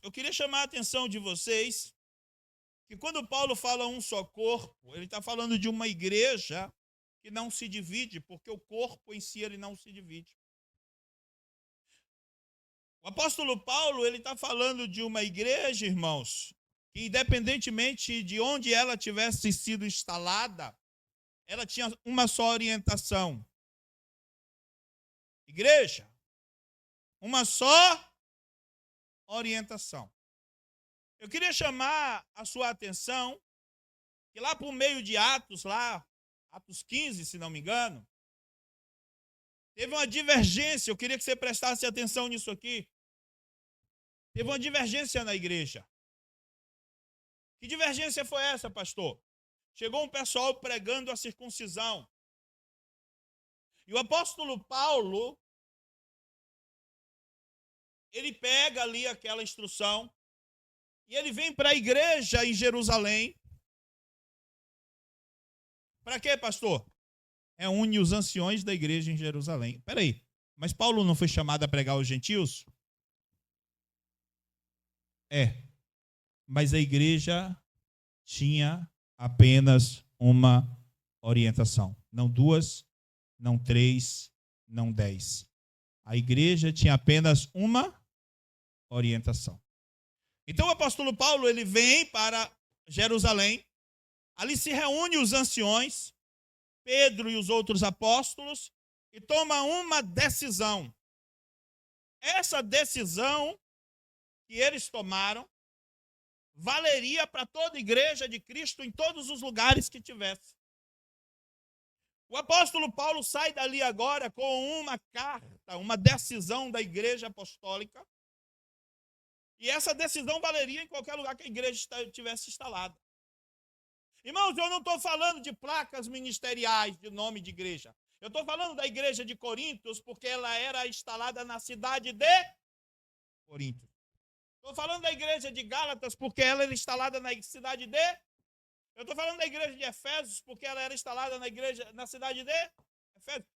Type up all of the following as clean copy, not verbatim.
eu queria chamar a atenção de vocês que quando Paulo fala um só corpo, ele está falando de uma igreja que não se divide, porque o corpo em si ele não se divide. O apóstolo Paulo, ele está falando de uma igreja, irmãos, que independentemente de onde ela tivesse sido instalada, ela tinha uma só orientação. Igreja, uma só orientação. Eu queria chamar a sua atenção que lá por meio de Atos, Atos 15, se não me engano, teve uma divergência. Eu queria que você prestasse atenção nisso aqui. Teve uma divergência na igreja. Que divergência foi essa, pastor? Chegou um pessoal pregando a circuncisão. E o apóstolo Paulo, ele pega ali aquela instrução e ele vem para a igreja em Jerusalém. Para quê, pastor? Une os anciões da igreja em Jerusalém. Espera aí, mas Paulo não foi chamado a pregar aos gentios? Mas a igreja tinha apenas uma orientação. Não duas, não três, não 10. A igreja tinha apenas uma orientação. Então o apóstolo Paulo, ele vem para Jerusalém, ali se reúne os anciões, Pedro e os outros apóstolos, e toma uma decisão. Essa decisão que eles tomaram valeria para toda a igreja de Cristo em todos os lugares que tivesse. O apóstolo Paulo sai dali agora com uma carta, uma decisão da igreja apostólica, e essa decisão valeria em qualquer lugar que a igreja tivesse instalada. Irmãos, eu não estou falando de placas ministeriais de nome de igreja. Eu estou falando da igreja de Corintos, porque ela era instalada na cidade de Corinto. Estou falando da igreja de Gálatas, porque ela era instalada na cidade de... Eu estou falando da igreja de Efésios, porque ela era instalada na cidade de Efésios.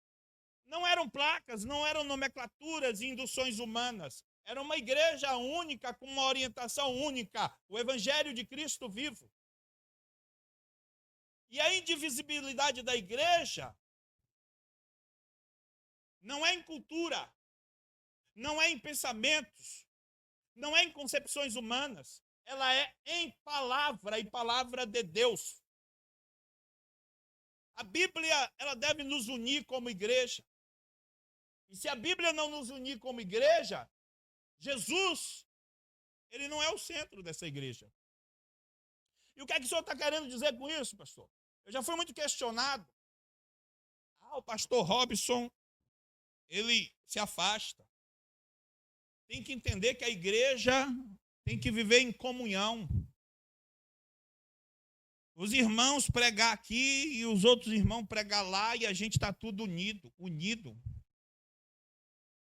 Não eram placas, não eram nomenclaturas e induções humanas. Era uma igreja única, com uma orientação única. O evangelho de Cristo vivo. E a indivisibilidade da igreja não é em cultura, não é em pensamentos, não é em concepções humanas, ela é em palavra de Deus. A Bíblia, ela deve nos unir como igreja. E se a Bíblia não nos unir como igreja, Jesus, ele não é o centro dessa igreja. E o que é que o senhor está querendo dizer com isso, pastor? Eu já fui muito questionado. O pastor Robson, ele se afasta. Tem que entender que a igreja tem que viver em comunhão. Os irmãos pregar aqui e os outros irmãos pregar lá e a gente está tudo unido.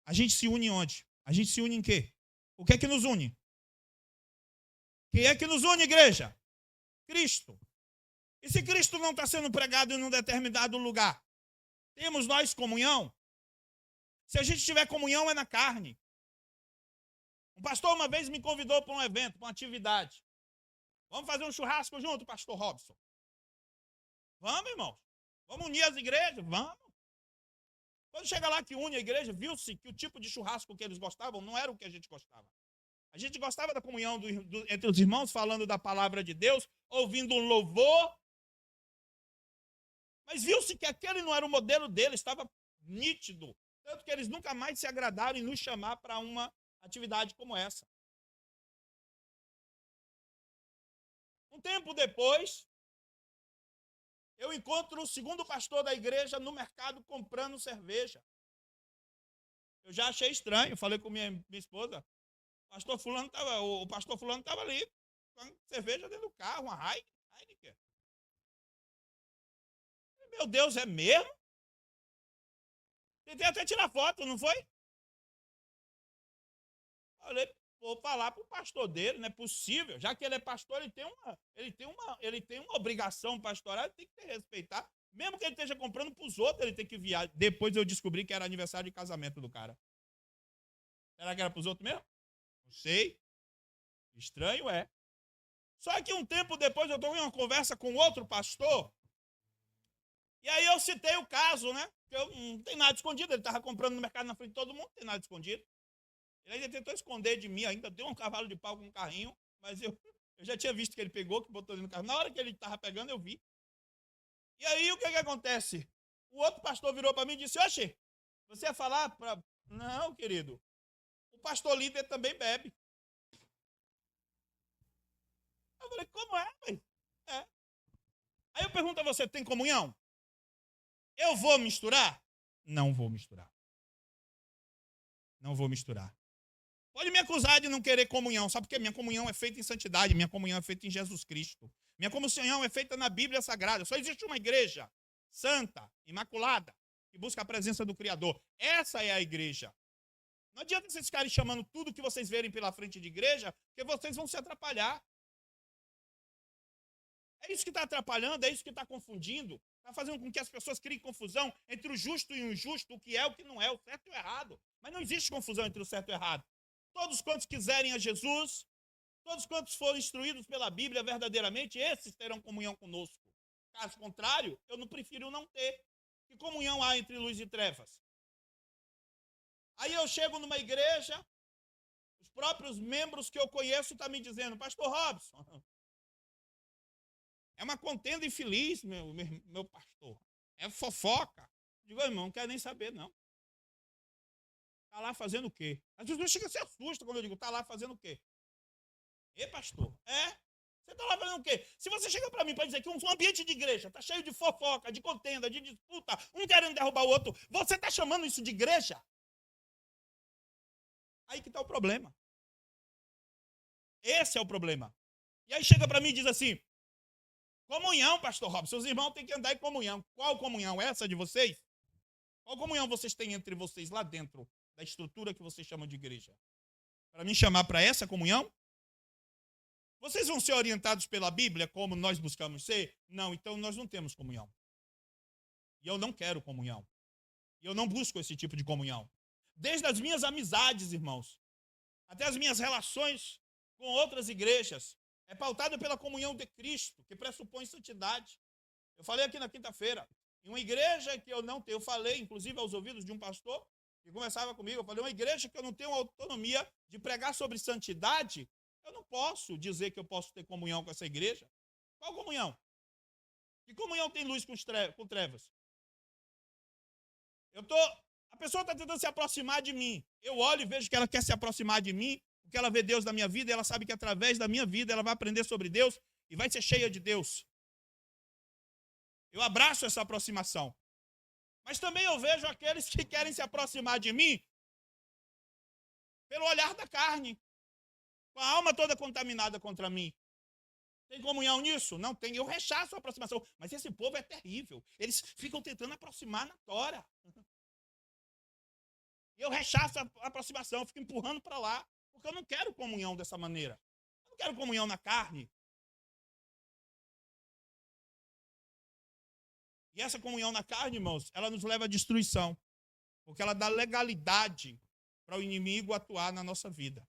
A gente se une onde? A gente se une em quê? O que é que nos une? Quem é que nos une, igreja? Cristo. E se Cristo não está sendo pregado em um determinado lugar, temos nós comunhão? Se a gente tiver comunhão, é na carne. Um pastor uma vez me convidou para um evento, para uma atividade. Vamos fazer um churrasco junto, pastor Robson? Vamos, irmãos. Vamos unir as igrejas? Vamos. Quando chega lá que une a igreja, viu-se que o tipo de churrasco que eles gostavam não era o que a gente gostava. A gente gostava da comunhão entre os irmãos, falando da palavra de Deus, ouvindo um louvor. Mas viu-se que aquele não era o modelo deles, estava nítido. Tanto que eles nunca mais se agradaram em nos chamar para uma atividade como essa. Um tempo depois, eu encontro o segundo pastor da igreja no mercado comprando cerveja. Eu já achei estranho, falei com minha esposa. O pastor fulano estava ali com cerveja dentro do carro, uma Heineken. Meu Deus, é mesmo? Tentei até tirar foto, não foi? Falei, vou falar para o pastor dele, não é possível. Já que ele é pastor, ele tem uma obrigação pastoral, ele tem que respeitar. Mesmo que ele esteja comprando para os outros, ele tem que enviar. Depois eu descobri que era aniversário de casamento do cara. Será que era para os outros mesmo? Não sei. Estranho é. Só que um tempo depois eu estou em uma conversa com outro pastor, e aí eu citei o caso, né? Porque eu não tem nada escondido, ele estava comprando no mercado na frente de todo mundo, não tem nada escondido. Ele ainda tentou esconder de mim, ainda deu um cavalo de pau com um carrinho, mas eu já tinha visto que ele pegou, que botou ele no carro. Na hora que ele estava pegando, eu vi. E aí o que acontece? O outro pastor virou para mim e disse, oxe, você ia falar para... Não, querido, o pastor líder também bebe. Eu falei, como é, mãe? É. Aí eu pergunto a você, tem comunhão? Eu vou misturar? Não vou misturar. Não vou misturar. Pode me acusar de não querer comunhão, sabe por quê? Minha comunhão é feita em santidade, minha comunhão é feita em Jesus Cristo. Minha comunhão é feita na Bíblia Sagrada. Só existe uma igreja santa, imaculada, que busca a presença do Criador. Essa é a igreja. Não adianta vocês ficarem chamando tudo que vocês verem pela frente de igreja, porque vocês vão se atrapalhar. É isso que está atrapalhando, é isso que está confundindo. Está fazendo com que as pessoas criem confusão entre o justo e o injusto, o que é, o que não é, o certo e o errado. Mas não existe confusão entre o certo e o errado. Todos quantos quiserem a Jesus, todos quantos forem instruídos pela Bíblia verdadeiramente, esses terão comunhão conosco. Caso contrário, eu não prefiro não ter. Que comunhão há entre luz e trevas? Aí eu chego numa igreja, os próprios membros que eu conheço estão me dizendo, pastor Robson, é uma contenda infeliz, meu pastor. É fofoca. Eu digo, irmão, não quero nem saber, não. Está lá fazendo o quê? As pessoas chegam a se assustam quando eu digo, está lá fazendo o quê? E pastor, você está lá fazendo o quê? Se você chega para mim para dizer que um ambiente de igreja está cheio de fofoca, de contenda, de disputa, um querendo derrubar o outro, você está chamando isso de igreja? Aí que está o problema. Esse é o problema. E aí chega para mim e diz assim, comunhão, pastor Robson, seus irmãos têm que andar em comunhão. Qual comunhão? Essa de vocês? Qual comunhão vocês têm entre vocês lá dentro da estrutura que vocês chamam de igreja? Para me chamar para essa comunhão? Vocês vão ser orientados pela Bíblia como nós buscamos ser? Não, então nós não temos comunhão. E eu não quero comunhão. E eu não busco esse tipo de comunhão. Desde as minhas amizades, irmãos, até as minhas relações com outras igrejas, é pautada pela comunhão de Cristo, que pressupõe santidade. Eu falei aqui na quinta-feira, em uma igreja que eu não tenho, eu falei, inclusive aos ouvidos de um pastor que conversava comigo, eu falei, uma igreja que eu não tenho autonomia de pregar sobre santidade, eu não posso dizer que eu posso ter comunhão com essa igreja. Qual comunhão? Que comunhão tem luz com trevas? A pessoa está tentando se aproximar de mim. Eu olho e vejo que ela quer se aproximar de mim, porque ela vê Deus na minha vida, e ela sabe que através da minha vida ela vai aprender sobre Deus e vai ser cheia de Deus. Eu abraço essa aproximação. Mas também eu vejo aqueles que querem se aproximar de mim pelo olhar da carne, com a alma toda contaminada contra mim. Tem comunhão nisso? Não tem. Eu rechaço a aproximação. Mas esse povo é terrível. Eles ficam tentando aproximar na tora. Eu rechaço a aproximação, fico empurrando para lá, porque eu não quero comunhão dessa maneira. Eu não quero comunhão na carne. E essa comunhão na carne, irmãos, ela nos leva à destruição, porque ela dá legalidade para o inimigo atuar na nossa vida.